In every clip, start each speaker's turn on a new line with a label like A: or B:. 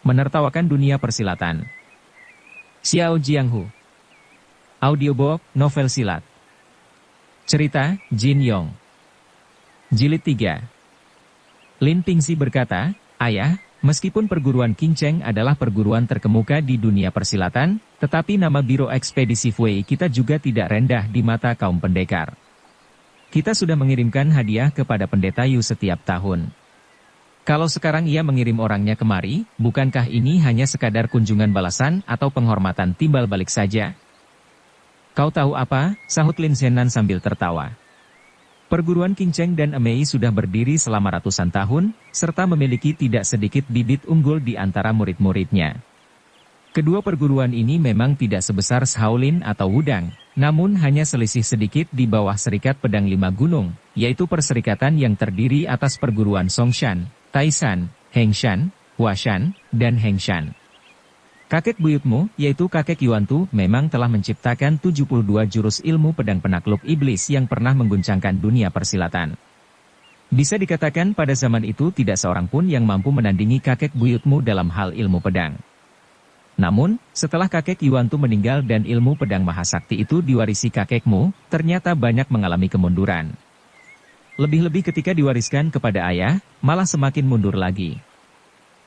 A: Menertawakan dunia persilatan. Xiao Jianghu. Audiobook, novel silat. Cerita, Jin Yong. Jilid 3. Lin Pingxi berkata, "Ayah, meskipun perguruan Qing Cheng adalah perguruan terkemuka di dunia persilatan, tetapi nama Biro Ekspedisi Fui kita juga tidak rendah di mata kaum pendekar. Kita sudah mengirimkan hadiah kepada Pendeta Yu setiap tahun. Kalau sekarang ia mengirim orangnya kemari, bukankah ini hanya sekadar kunjungan balasan atau penghormatan timbal balik saja?" "Kau tahu apa?" sahut Lin Zenan sambil tertawa. Perguruan Qing Cheng dan Emei sudah berdiri selama ratusan tahun, serta memiliki tidak sedikit bibit unggul di antara murid-muridnya. Kedua perguruan ini memang tidak sebesar Shaolin atau Wudang, namun hanya selisih sedikit di bawah Serikat Pedang Lima Gunung, yaitu perserikatan yang terdiri atas perguruan Songshan, Taishan, Hengshan, Huashan, dan Hengshan. Kakek buyutmu, yaitu kakek Yuantu, memang telah menciptakan 72 jurus ilmu pedang penakluk iblis yang pernah mengguncangkan dunia persilatan. Bisa dikatakan pada zaman itu tidak seorang pun yang mampu menandingi kakek buyutmu dalam hal ilmu pedang. Namun, setelah kakek Yuantu meninggal dan ilmu pedang mahasakti itu diwarisi kakekmu, ternyata banyak mengalami kemunduran. Lebih-lebih ketika diwariskan kepada ayah, malah semakin mundur lagi.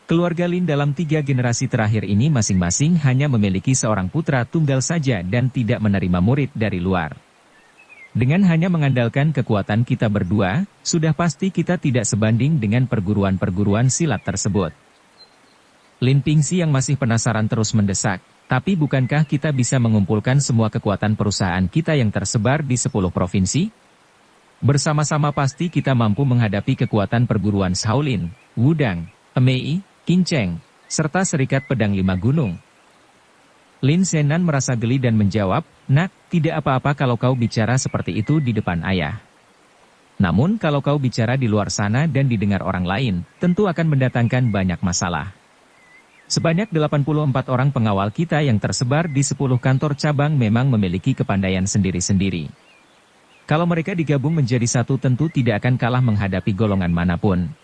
A: Keluarga Lin dalam 3 generasi terakhir ini masing-masing hanya memiliki seorang putra tunggal saja dan tidak menerima murid dari luar. Dengan hanya mengandalkan kekuatan kita berdua, sudah pasti kita tidak sebanding dengan perguruan-perguruan silat tersebut. Lin Pingxi yang masih penasaran terus mendesak, "Tapi bukankah kita bisa mengumpulkan semua kekuatan perusahaan kita yang tersebar di 10 provinsi? Bersama-sama pasti kita mampu menghadapi kekuatan perguruan Shaolin, Wudang, Emei, Qing Cheng, serta Serikat Pedang Lima Gunung." Lin Zenan merasa geli dan menjawab, "Nak, tidak apa-apa kalau kau bicara seperti itu di depan ayah. Namun kalau kau bicara di luar sana dan didengar orang lain, tentu akan mendatangkan banyak masalah. Sebanyak 84 orang pengawal kita yang tersebar di 10 kantor cabang memang memiliki kepandaian sendiri-sendiri. Kalau mereka digabung menjadi satu tentu tidak akan kalah menghadapi golongan manapun.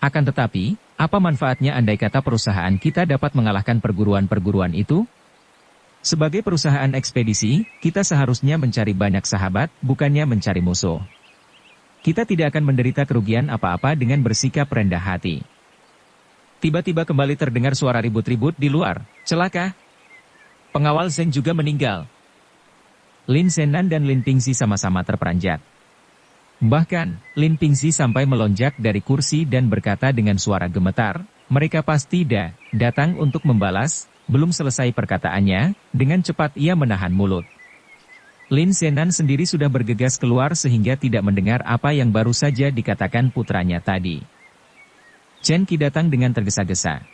A: Akan tetapi, apa manfaatnya andai kata perusahaan kita dapat mengalahkan perguruan-perguruan itu? Sebagai perusahaan ekspedisi, kita seharusnya mencari banyak sahabat, bukannya mencari musuh. Kita tidak akan menderita kerugian apa-apa dengan bersikap rendah hati." Tiba-tiba kembali terdengar suara ribut-ribut di luar. "Celaka! Pengawal Zheng juga meninggal." Lin Zenan dan Lin Pingxi sama-sama terperanjat. Bahkan, Lin Pingxi sampai melonjak dari kursi dan berkata dengan suara gemetar, "Mereka pasti datang untuk membalas." Belum selesai perkataannya, dengan cepat ia menahan mulut. Lin Zenan sendiri sudah bergegas keluar sehingga tidak mendengar apa yang baru saja dikatakan putranya tadi. Chen Qi datang dengan tergesa-gesa.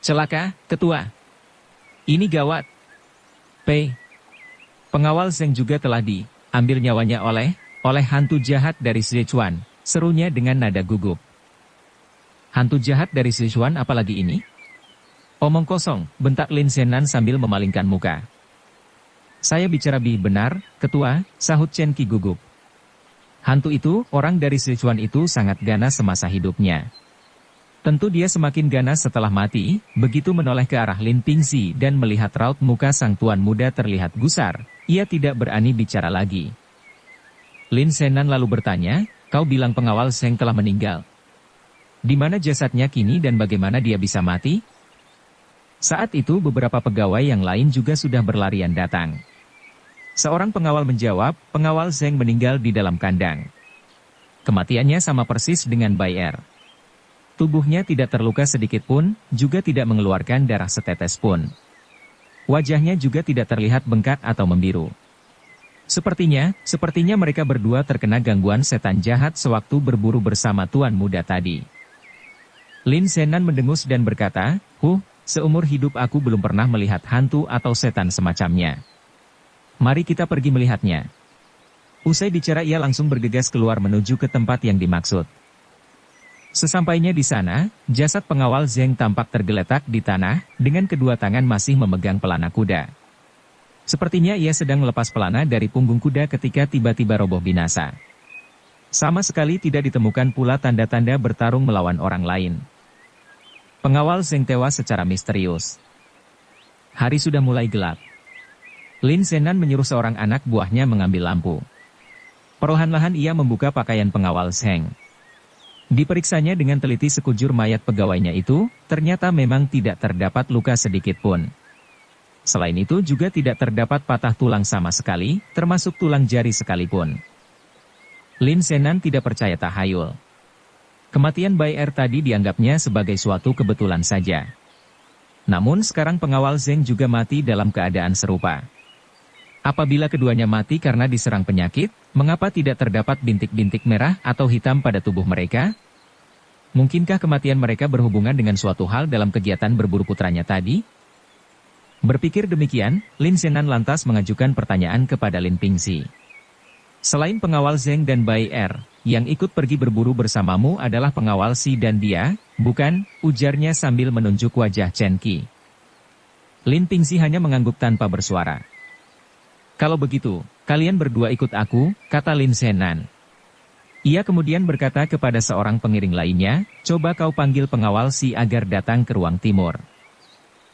A: Celaka, ketua. Ini gawat. Pengawal Zheng juga telah diambil nyawanya oleh hantu jahat dari Sichuan," serunya dengan nada gugup. "Hantu jahat dari Sichuan apalagi ini?" "Omong kosong," bentak Lin Zenan sambil memalingkan muka. "Saya bicara benar, ketua," sahut Chen Qi gugup. "Hantu itu, orang dari Sichuan itu sangat ganas semasa hidupnya. Tentu dia semakin ganas setelah mati." Begitu menoleh ke arah Lin Pingxi dan melihat raut muka sang tuan muda terlihat gusar, ia tidak berani bicara lagi. Lin Zenan lalu bertanya, "Kau bilang pengawal Zheng telah meninggal. Di mana jasadnya kini dan bagaimana dia bisa mati?" Saat itu beberapa pegawai yang lain juga sudah berlarian datang. Seorang pengawal menjawab, "Pengawal Zheng meninggal di dalam kandang. Kematiannya sama persis dengan Bayer. Tubuhnya tidak terluka sedikit pun, juga tidak mengeluarkan darah setetes pun. Wajahnya juga tidak terlihat bengkak atau membiru. Sepertinya mereka berdua terkena gangguan setan jahat sewaktu berburu bersama tuan muda tadi." Lin Zenan mendengus dan berkata, Seumur hidup aku belum pernah melihat hantu atau setan semacamnya. Mari kita pergi melihatnya." Usai bicara ia langsung bergegas keluar menuju ke tempat yang dimaksud. Sesampainya di sana, jasad pengawal Zheng tampak tergeletak di tanah, dengan kedua tangan masih memegang pelana kuda. Sepertinya ia sedang melepas pelana dari punggung kuda ketika tiba-tiba roboh binasa. Sama sekali tidak ditemukan pula tanda-tanda bertarung melawan orang lain. Pengawal Zheng tewas secara misterius. Hari sudah mulai gelap. Lin Shenan menyuruh seorang anak buahnya mengambil lampu. Perlahan-lahan ia membuka pakaian pengawal Zheng. Diperiksanya dengan teliti sekujur mayat pegawainya itu, ternyata memang tidak terdapat luka sedikit pun. Selain itu juga tidak terdapat patah tulang sama sekali, termasuk tulang jari sekalipun. Lin Shenan tidak percaya tahayul. Kematian Bai Er tadi dianggapnya sebagai suatu kebetulan saja. Namun sekarang pengawal Zheng juga mati dalam keadaan serupa. Apabila keduanya mati karena diserang penyakit, mengapa tidak terdapat bintik-bintik merah atau hitam pada tubuh mereka? Mungkinkah kematian mereka berhubungan dengan suatu hal dalam kegiatan berburu putranya tadi? Berpikir demikian, Lin Shenan lantas mengajukan pertanyaan kepada Lin Pingxi. Selain pengawal Zheng dan Bai Er, yang ikut pergi berburu bersamamu adalah pengawal Si dan dia, bukan? Ujarnya sambil menunjuk wajah Chen Qi. Lin Pingxi hanya mengangguk tanpa bersuara. Kalau begitu, kalian berdua ikut aku, kata Lin Shenan. Ia kemudian berkata kepada seorang pengiring lainnya, coba kau panggil pengawal Si agar datang ke ruang timur.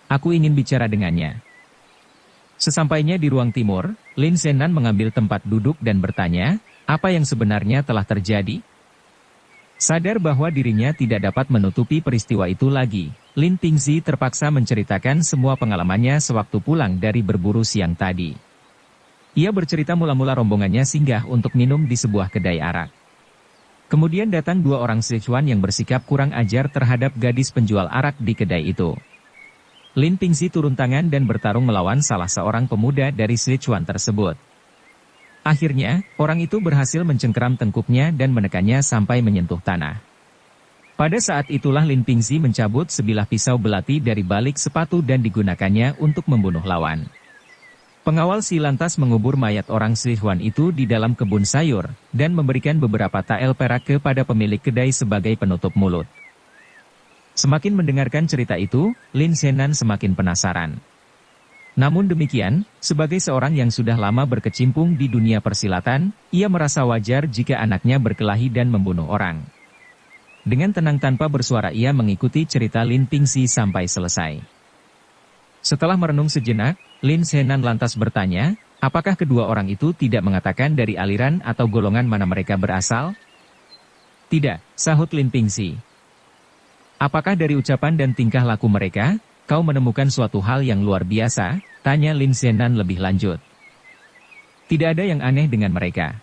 A: Aku ingin bicara dengannya. Sesampainya di ruang timur, Lin Shenan mengambil tempat duduk dan bertanya, apa yang sebenarnya telah terjadi? Sadar bahwa dirinya tidak dapat menutupi peristiwa itu lagi, Lin Pingxi terpaksa menceritakan semua pengalamannya sewaktu pulang dari berburu siang tadi. Ia bercerita mula-mula rombongannya singgah untuk minum di sebuah kedai arak. Kemudian datang dua orang Sichuan yang bersikap kurang ajar terhadap gadis penjual arak di kedai itu. Lin Pingxi turun tangan dan bertarung melawan salah seorang pemuda dari Sichuan tersebut. Akhirnya, orang itu berhasil mencengkeram tengkuknya dan menekannya sampai menyentuh tanah. Pada saat itulah Lin Pingxi mencabut sebilah pisau belati dari balik sepatu dan digunakannya untuk membunuh lawan. Pengawal Si lantas mengubur mayat orang Sichuan itu di dalam kebun sayur, dan memberikan beberapa tael perak kepada pemilik kedai sebagai penutup mulut. Semakin mendengarkan cerita itu, Lin Shenan semakin penasaran. Namun demikian, sebagai seorang yang sudah lama berkecimpung di dunia persilatan, ia merasa wajar jika anaknya berkelahi dan membunuh orang. Dengan tenang tanpa bersuara ia mengikuti cerita Lin Pingxi sampai selesai. Setelah merenung sejenak, Lin Shenan lantas bertanya, apakah kedua orang itu tidak mengatakan dari aliran atau golongan mana mereka berasal? Tidak, sahut Lin Pingxi. Apakah dari ucapan dan tingkah laku mereka, kau menemukan suatu hal yang luar biasa? Tanya Lin Shenan lebih lanjut. Tidak ada yang aneh dengan mereka.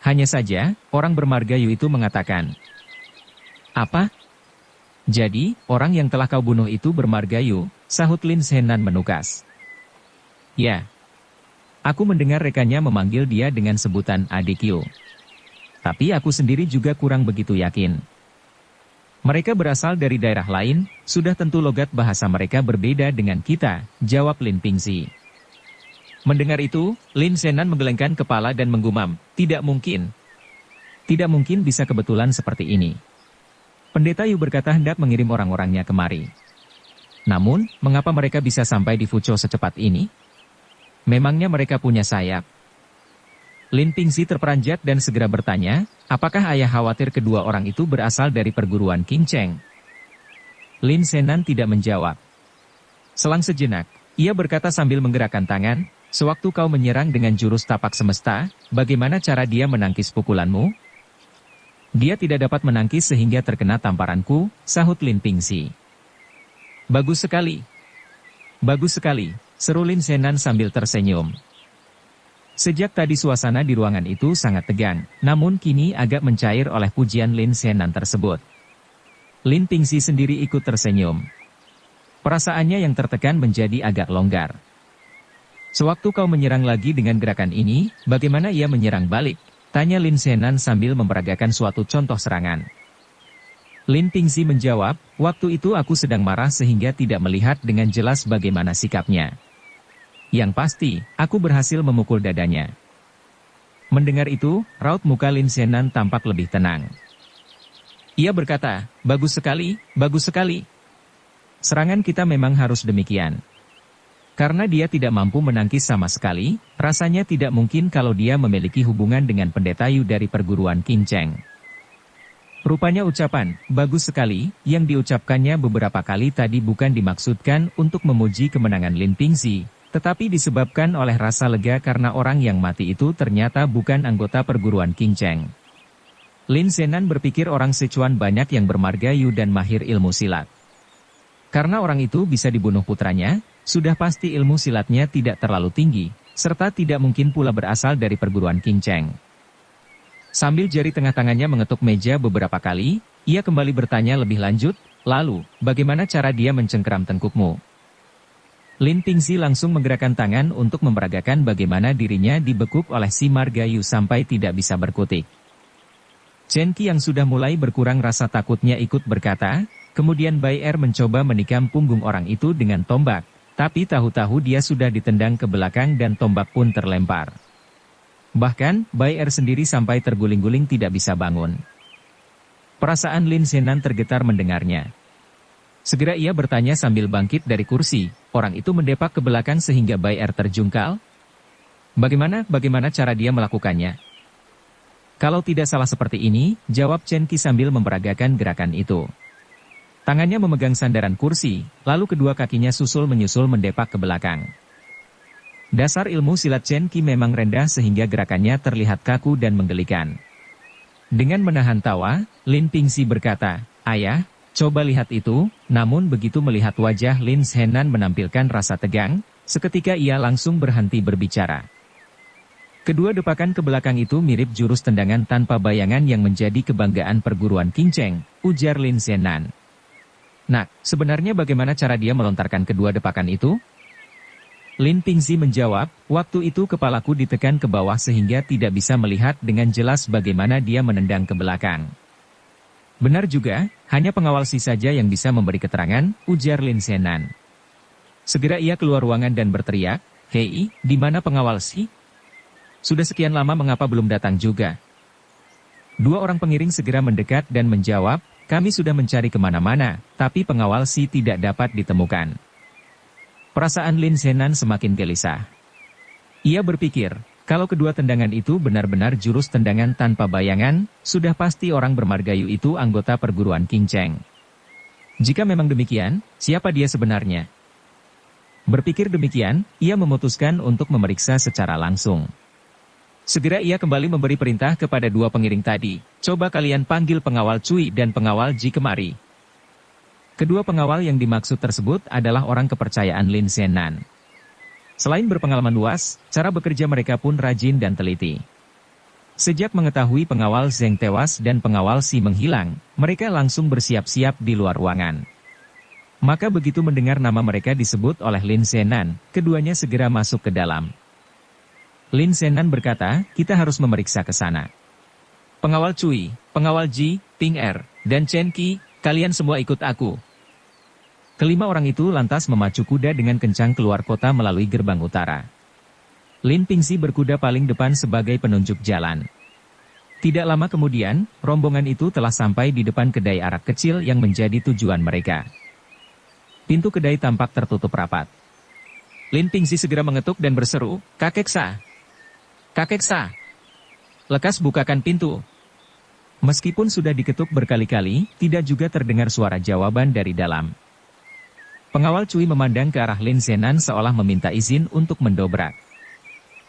A: Hanya saja, orang bermargayu itu mengatakan. Apa? Jadi, orang yang telah kau bunuh itu bermargayu, sahut Lin Shenan menukas. Ya. Aku mendengar rekannya memanggil dia dengan sebutan ADQ. Tapi aku sendiri juga kurang begitu yakin. Mereka berasal dari daerah lain, sudah tentu logat bahasa mereka berbeda dengan kita, jawab Lin Pingxi. Mendengar itu, Lin Shenan menggelengkan kepala dan menggumam, tidak mungkin. Tidak mungkin bisa kebetulan seperti ini. Pendeta Yu berkata hendak mengirim orang-orangnya kemari. Namun, mengapa mereka bisa sampai di Fuchou secepat ini? Memangnya mereka punya sayap? Lin Pingxi terperanjat dan segera bertanya, apakah ayah khawatir kedua orang itu berasal dari perguruan King Cheng? Lin Shenan tidak menjawab. Selang sejenak, ia berkata sambil menggerakkan tangan, sewaktu kau menyerang dengan jurus tapak semesta, bagaimana cara dia menangkis pukulanmu? Dia tidak dapat menangkis sehingga terkena tamparanku, sahut Lin Pingxi. Bagus sekali. Bagus sekali, seru Lin Shenan sambil tersenyum. Sejak tadi suasana di ruangan itu sangat tegang, namun kini agak mencair oleh pujian Lin Shenan tersebut. Lin Pingxi sendiri ikut tersenyum. Perasaannya yang tertekan menjadi agak longgar. Sewaktu kau menyerang lagi dengan gerakan ini, bagaimana ia menyerang balik? Tanya Lin Shenan sambil memperagakan suatu contoh serangan. Lin Pingxi menjawab, waktu itu aku sedang marah sehingga tidak melihat dengan jelas bagaimana sikapnya. Yang pasti, aku berhasil memukul dadanya. Mendengar itu, raut muka Lin Shenan tampak lebih tenang. Ia berkata, bagus sekali, bagus sekali. Serangan kita memang harus demikian. Karena dia tidak mampu menangkis sama sekali, rasanya tidak mungkin kalau dia memiliki hubungan dengan pendeta Yu dari perguruan King Cheng. Rupanya ucapan, bagus sekali, yang diucapkannya beberapa kali tadi bukan dimaksudkan untuk memuji kemenangan Lin Pingzi, tetapi disebabkan oleh rasa lega karena orang yang mati itu ternyata bukan anggota perguruan King Cheng. Lin Zenan berpikir orang Sichuan banyak yang bermargayu dan mahir ilmu silat. Karena orang itu bisa dibunuh putranya, sudah pasti ilmu silatnya tidak terlalu tinggi, serta tidak mungkin pula berasal dari perguruan King Cheng. Sambil jari tengah tangannya mengetuk meja beberapa kali, ia kembali bertanya lebih lanjut, lalu, bagaimana cara dia mencengkeram tengkukmu? Lin Pingzi langsung menggerakkan tangan untuk memperagakan bagaimana dirinya dibekuk oleh si margayu sampai tidak bisa berkutik. Chen Qi yang sudah mulai berkurang rasa takutnya ikut berkata, kemudian Bai Er mencoba menikam punggung orang itu dengan tombak, tapi tahu-tahu dia sudah ditendang ke belakang dan tombak pun terlempar. Bahkan, Bai Er sendiri sampai terguling-guling tidak bisa bangun. Perasaan Lin Zenan tergetar mendengarnya. Segera ia bertanya sambil bangkit dari kursi, orang itu mendepak ke belakang sehingga Bai Er terjungkal? Bagaimana cara dia melakukannya? Kalau tidak salah seperti ini, jawab Chen Qi sambil memperagakan gerakan itu. Tangannya memegang sandaran kursi, lalu kedua kakinya susul-menyusul mendepak ke belakang. Dasar ilmu silat Chen Qi memang rendah sehingga gerakannya terlihat kaku dan menggelikan. Dengan menahan tawa, Lin Pingzi berkata, ayah, coba lihat itu, namun begitu melihat wajah Lin Zenan menampilkan rasa tegang, seketika ia langsung berhenti berbicara. Kedua depakan ke belakang itu mirip jurus tendangan tanpa bayangan yang menjadi kebanggaan perguruan King Cheng, ujar Lin Zenan. Nak, sebenarnya bagaimana cara dia melontarkan kedua depakan itu? Lin Pingzi menjawab, waktu itu kepalaku ditekan ke bawah sehingga tidak bisa melihat dengan jelas bagaimana dia menendang ke belakang. Benar juga, hanya pengawal Si saja yang bisa memberi keterangan, ujar Lin Zenan. Segera ia keluar ruangan dan berteriak, hei, di mana pengawal Si? Sudah sekian lama mengapa belum datang juga? Dua orang pengiring segera mendekat dan menjawab, kami sudah mencari kemana-mana, tapi pengawal Si tidak dapat ditemukan. Perasaan Lin Zenan semakin gelisah. Ia berpikir, kalau kedua tendangan itu benar-benar jurus tendangan tanpa bayangan, sudah pasti orang bermargayu itu anggota perguruan King Cheng. Jika memang demikian, siapa dia sebenarnya? Berpikir demikian, ia memutuskan untuk memeriksa secara langsung. Segera ia kembali memberi perintah kepada dua pengiring tadi, coba kalian panggil pengawal Cui dan pengawal Ji kemari. Kedua pengawal yang dimaksud tersebut adalah orang kepercayaan Lin Zenan. Selain berpengalaman luas, cara bekerja mereka pun rajin dan teliti. Sejak mengetahui pengawal Zheng tewas dan pengawal Si menghilang, mereka langsung bersiap-siap di luar ruangan. Maka begitu mendengar nama mereka disebut oleh Lin Zenan, keduanya segera masuk ke dalam. Lin Zenan berkata, kita harus memeriksa ke sana. Pengawal Cui, pengawal Ji, Ping Er, dan Chen Qi, kalian semua ikut aku. Kelima orang itu lantas memacu kuda dengan kencang keluar kota melalui gerbang utara. Lin Pingzi berkuda paling depan sebagai penunjuk jalan. Tidak lama kemudian, rombongan itu telah sampai di depan kedai arak kecil yang menjadi tujuan mereka. Pintu kedai tampak tertutup rapat. Lin Pingzi segera mengetuk dan berseru, Kakek Sa! Kakek Sa! Lekas bukakan pintu. Meskipun sudah diketuk berkali-kali, tidak juga terdengar suara jawaban dari dalam. Pengawal Cui memandang ke arah Lin Zenan seolah meminta izin untuk mendobrak.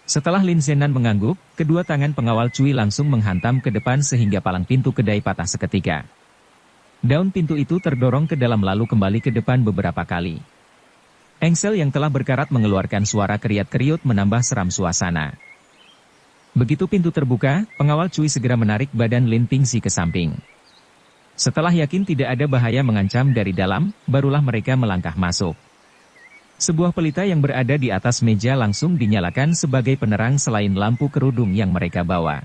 A: Setelah Lin Zenan mengangguk, kedua tangan pengawal Cui langsung menghantam ke depan sehingga palang pintu kedai patah seketika. Daun pintu itu terdorong ke dalam lalu kembali ke depan beberapa kali. Engsel yang telah berkarat mengeluarkan suara keriat-keriut menambah seram suasana. Begitu pintu terbuka, pengawal Cui segera menarik badan Lin Pingzi ke samping. Setelah yakin tidak ada bahaya mengancam dari dalam, barulah mereka melangkah masuk. Sebuah pelita yang berada di atas meja langsung dinyalakan sebagai penerang selain lampu kerudung yang mereka bawa.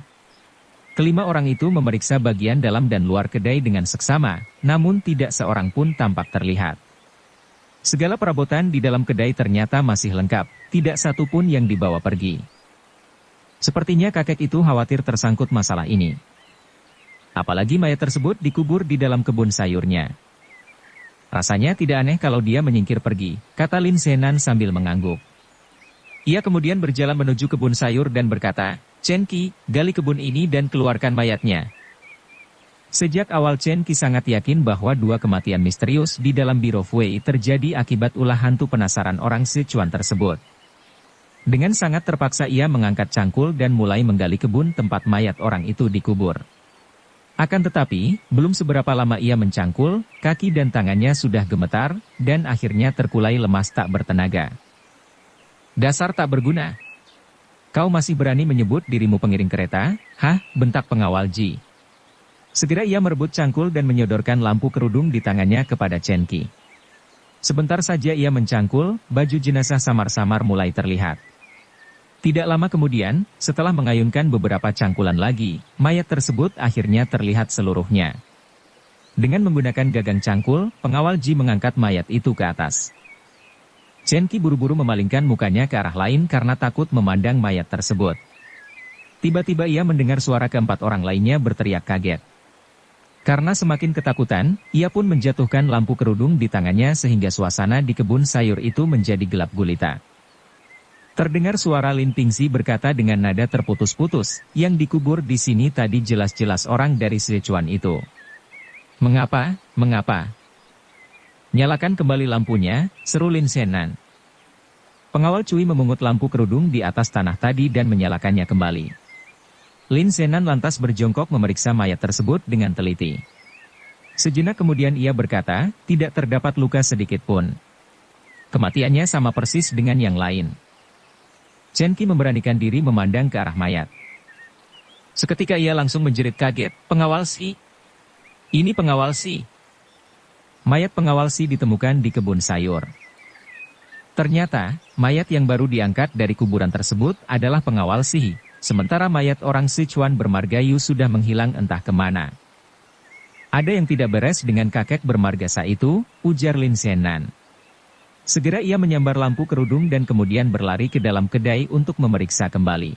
A: Kelima orang itu memeriksa bagian dalam dan luar kedai dengan seksama, namun tidak seorang pun tampak terlihat. Segala perabotan di dalam kedai ternyata masih lengkap, tidak satu pun yang dibawa pergi. Sepertinya kakek itu khawatir tersangkut masalah ini. Apalagi mayat tersebut dikubur di dalam kebun sayurnya. Rasanya tidak aneh kalau dia menyingkir pergi, kata Lin Zenan sambil mengangguk. Ia kemudian berjalan menuju kebun sayur dan berkata, Chen Qi, gali kebun ini dan keluarkan mayatnya. Sejak awal Chen Qi sangat yakin bahwa dua kematian misterius di dalam Biro Wei terjadi akibat ulah hantu penasaran orang Sichuan tersebut. Dengan sangat terpaksa ia mengangkat cangkul dan mulai menggali kebun tempat mayat orang itu dikubur. Akan tetapi, belum seberapa lama ia mencangkul, kaki dan tangannya sudah gemetar, dan akhirnya terkulai lemas tak bertenaga. Dasar tak berguna. Kau masih berani menyebut dirimu pengiring kereta? Hah, bentak pengawal Ji. Segera ia merebut cangkul dan menyodorkan lampu kerudung di tangannya kepada Chen Qi. Sebentar saja ia mencangkul, baju jenazah samar-samar mulai terlihat. Tidak lama kemudian, setelah mengayunkan beberapa cangkulan lagi, mayat tersebut akhirnya terlihat seluruhnya. Dengan menggunakan gagang cangkul, pengawal Ji mengangkat mayat itu ke atas. Chen Qi buru-buru memalingkan mukanya ke arah lain karena takut memandang mayat tersebut. Tiba-tiba ia mendengar suara keempat orang lainnya berteriak kaget. Karena semakin ketakutan, ia pun menjatuhkan lampu kerudung di tangannya sehingga suasana di kebun sayur itu menjadi gelap gulita. Terdengar suara Lin Pingxi berkata dengan nada terputus-putus, yang dikubur di sini tadi jelas-jelas orang dari Sichuan itu. Mengapa? Mengapa? Nyalakan kembali lampunya, seru Lin Shenan. Pengawal Cui memungut lampu kerudung di atas tanah tadi dan menyalakannya kembali. Lin Shenan lantas berjongkok memeriksa mayat tersebut dengan teliti. Sejenak kemudian ia berkata, tidak terdapat luka sedikit pun. Kematiannya sama persis dengan yang lain. Chen Qi memberanikan diri memandang ke arah mayat. Seketika ia langsung menjerit kaget, pengawal Si. Ini pengawal Si. Mayat pengawal Si ditemukan di kebun sayur. Ternyata, mayat yang baru diangkat dari kuburan tersebut adalah pengawal Si, sementara mayat orang Sichuan bermarga Yu sudah menghilang entah kemana. Ada yang tidak beres dengan kakek bermarga Sa itu, ujar Lin Shenan. Segera ia menyambar lampu kerudung dan kemudian berlari ke dalam kedai untuk memeriksa kembali.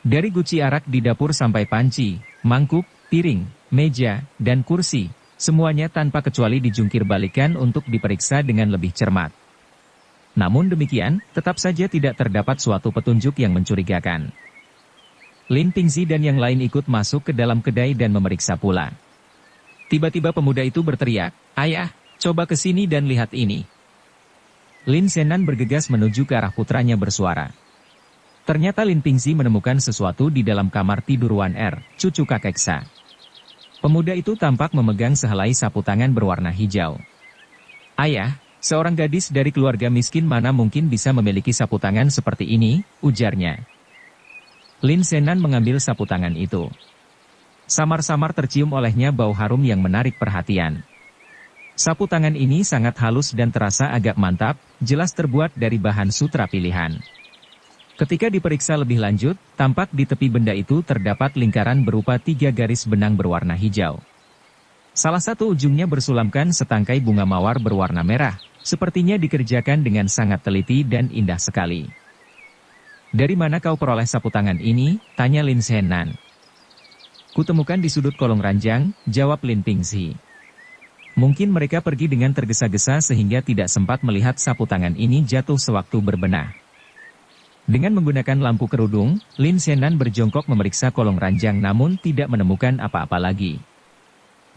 A: Dari guci arak di dapur sampai panci, mangkuk, piring, meja, dan kursi, semuanya tanpa kecuali dijungkir balikan untuk diperiksa dengan lebih cermat. Namun demikian, tetap saja tidak terdapat suatu petunjuk yang mencurigakan. Lin Pingxi dan yang lain ikut masuk ke dalam kedai dan memeriksa pula. Tiba-tiba pemuda itu berteriak, "Ayah, coba ke sini dan lihat ini." Lin Shenan bergegas menuju ke arah putranya bersuara. Ternyata Lin Pingxi menemukan sesuatu di dalam kamar tidur Wan Er, cucu kakek Sa. Pemuda itu tampak memegang sehelai sapu tangan berwarna hijau. "Ayah, seorang gadis dari keluarga miskin mana mungkin bisa memiliki sapu tangan seperti ini?" ujarnya. Lin Shenan mengambil sapu tangan itu. Samar-samar tercium olehnya bau harum yang menarik perhatian. Sapu tangan ini sangat halus dan terasa agak mantap, jelas terbuat dari bahan sutra pilihan. Ketika diperiksa lebih lanjut, tampak di tepi benda itu terdapat lingkaran berupa 3 garis benang berwarna hijau. Salah satu ujungnya bersulamkan setangkai bunga mawar berwarna merah, sepertinya dikerjakan dengan sangat teliti dan indah sekali. "Dari mana kau peroleh sapu tangan ini?" tanya Lin Shenan. "Kutemukan di sudut kolong ranjang," jawab Lin Pingxi. Mungkin mereka pergi dengan tergesa-gesa sehingga tidak sempat melihat sapu tangan ini jatuh sewaktu berbenah. Dengan menggunakan lampu kerudung, Lin Shenan berjongkok memeriksa kolong ranjang namun tidak menemukan apa-apa lagi.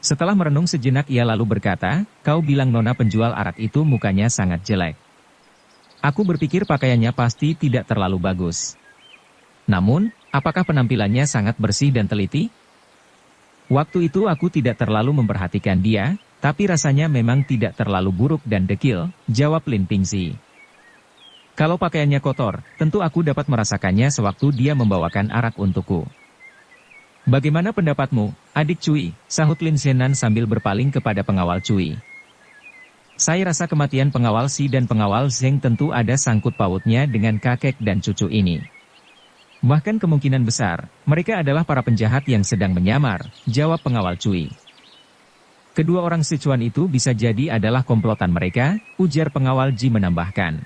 A: Setelah merenung sejenak ia lalu berkata, "Kau bilang nona penjual arak itu mukanya sangat jelek. Aku berpikir pakaiannya pasti tidak terlalu bagus. Namun, apakah penampilannya sangat bersih dan teliti? Waktu itu aku tidak terlalu memperhatikan dia, tapi rasanya memang tidak terlalu buruk dan dekil," jawab Lin Pingxi. "Kalau pakaiannya kotor, tentu aku dapat merasakannya sewaktu dia membawakan arak untukku." "Bagaimana pendapatmu, adik Cui?" sahut Lin Shenan sambil berpaling kepada pengawal Cui. "Saya rasa kematian pengawal Si dan pengawal Zheng tentu ada sangkut pautnya dengan kakek dan cucu ini. Bahkan kemungkinan besar, mereka adalah para penjahat yang sedang menyamar," jawab pengawal Cui. "Kedua orang Sichuan itu bisa jadi adalah komplotan mereka," ujar pengawal Ji menambahkan.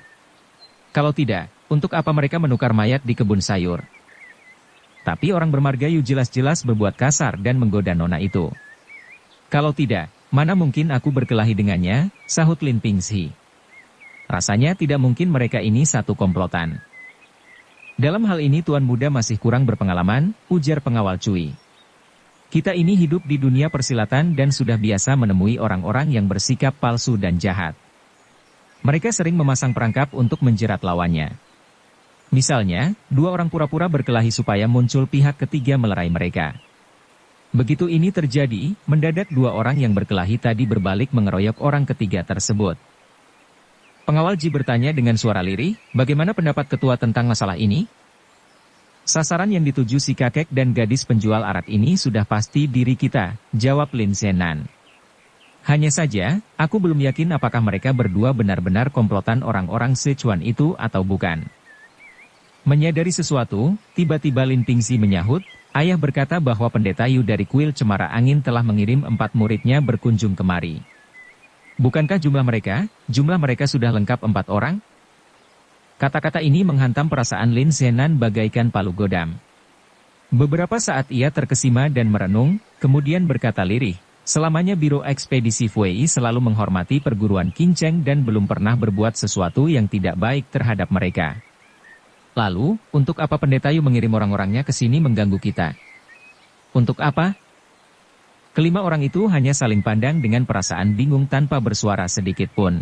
A: "Kalau tidak, untuk apa mereka menukar mayat di kebun sayur? Tapi orang bermarga Yu jelas-jelas berbuat kasar dan menggoda nona itu. Kalau tidak, mana mungkin aku berkelahi dengannya," sahut Lin Pingxi. "Rasanya tidak mungkin mereka ini satu komplotan." "Dalam hal ini tuan muda masih kurang berpengalaman," ujar pengawal Cui. Kita ini hidup di dunia persilatan dan sudah biasa menemui orang-orang yang bersikap palsu dan jahat. Mereka sering memasang perangkap untuk menjerat lawannya. Misalnya, dua orang pura-pura berkelahi supaya muncul pihak ketiga melerai mereka. Begitu ini terjadi, mendadak dua orang yang berkelahi tadi berbalik mengeroyok orang ketiga tersebut. Pengawal Ji bertanya dengan suara lirih, bagaimana pendapat ketua tentang masalah ini? Sasaran yang dituju si kakek dan gadis penjual arak ini sudah pasti diri kita, jawab Lin Zenan. Hanya saja, aku belum yakin apakah mereka berdua benar-benar komplotan orang-orang Sichuan itu atau bukan. Menyadari sesuatu, tiba-tiba Lin Pingxi menyahut, ayah berkata bahwa pendeta Yu dari kuil Cemara Angin telah mengirim 4 muridnya berkunjung kemari. Bukankah jumlah mereka sudah lengkap 4 orang? Kata-kata ini menghantam perasaan Lin Zenan bagaikan palu godam. Beberapa saat ia terkesima dan merenung, kemudian berkata lirih, selamanya Biro Ekspedisi Fui selalu menghormati perguruan Qin Cheng dan belum pernah berbuat sesuatu yang tidak baik terhadap mereka. Lalu, untuk apa pendeta Yu mengirim orang-orangnya ke sini mengganggu kita? Untuk apa? Kelima orang itu hanya saling pandang dengan perasaan bingung tanpa bersuara sedikit pun.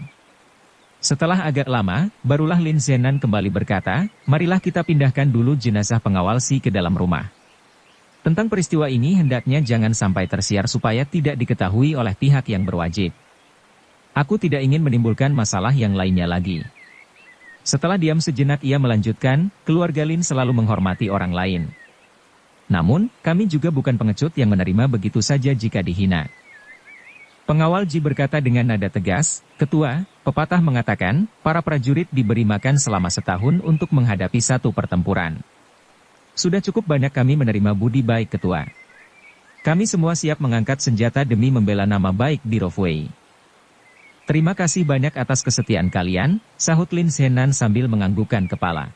A: Setelah agak lama, barulah Lin Zenan kembali berkata, marilah kita pindahkan dulu jenazah pengawal Si ke dalam rumah. Tentang peristiwa ini hendaknya jangan sampai tersiar supaya tidak diketahui oleh pihak yang berwajib. Aku tidak ingin menimbulkan masalah yang lainnya lagi. Setelah diam sejenak ia melanjutkan, keluarga Lin selalu menghormati orang lain. Namun, kami juga bukan pengecut yang menerima begitu saja jika dihina. Pengawal Ji berkata dengan nada tegas, Ketua, pepatah mengatakan, para prajurit diberi makan selama setahun untuk menghadapi satu pertempuran. Sudah cukup banyak kami menerima budi baik Ketua. Kami semua siap mengangkat senjata demi membela nama baik Biro Fui. Terima kasih banyak atas kesetiaan kalian, sahut Lin Zenan sambil menganggukkan kepala.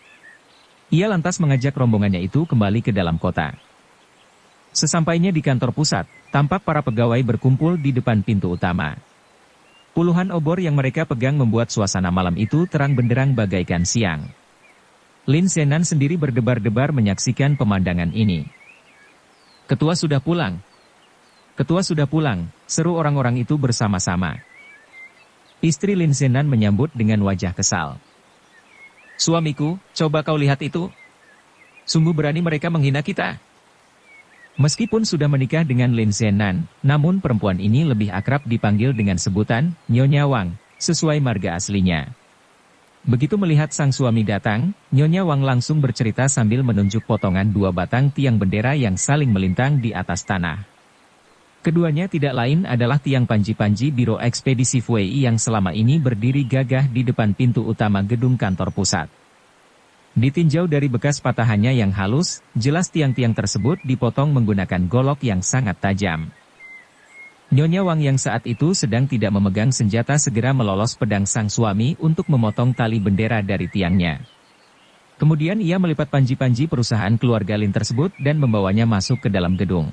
A: Ia lantas mengajak rombongannya itu kembali ke dalam kota. Sesampainya di kantor pusat, tampak para pegawai berkumpul di depan pintu utama. Puluhan obor yang mereka pegang membuat suasana malam itu terang benderang bagaikan siang. Lin Zenan sendiri berdebar-debar menyaksikan pemandangan ini. Ketua sudah pulang. Ketua sudah pulang, seru orang-orang itu bersama-sama. Istri Lin Zenan menyambut dengan wajah kesal. Suamiku, coba kau lihat itu. Sungguh berani mereka menghina kita. Meskipun sudah menikah dengan Lin Zenan, namun perempuan ini lebih akrab dipanggil dengan sebutan Nyonya Wang, sesuai marga aslinya. Begitu melihat sang suami datang, Nyonya Wang langsung bercerita sambil menunjuk potongan 2 batang tiang bendera yang saling melintang di atas tanah. Keduanya tidak lain adalah tiang panji-panji Biro Ekspedisi Fui yang selama ini berdiri gagah di depan pintu utama gedung kantor pusat. Ditinjau dari bekas patahannya yang halus, jelas tiang-tiang tersebut dipotong menggunakan golok yang sangat tajam. Nyonya Wang yang saat itu sedang tidak memegang senjata segera melolos pedang sang suami untuk memotong tali bendera dari tiangnya. Kemudian ia melipat panji-panji perusahaan keluarga Lin tersebut dan membawanya masuk ke dalam gedung.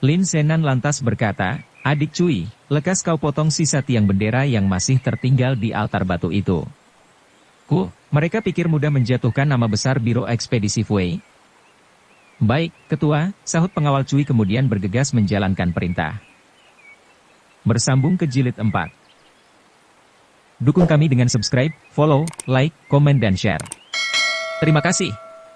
A: Lin Zenan lantas berkata, adik Cui, lekas kau potong sisa tiang bendera yang masih tertinggal di altar batu itu. Mereka pikir mudah menjatuhkan nama besar Biro Ekspedisi Fui. Baik, Ketua, sahut pengawal Cui kemudian bergegas menjalankan perintah. Bersambung ke jilid 4. Dukung kami dengan subscribe, follow, like, komen dan share. Terima kasih.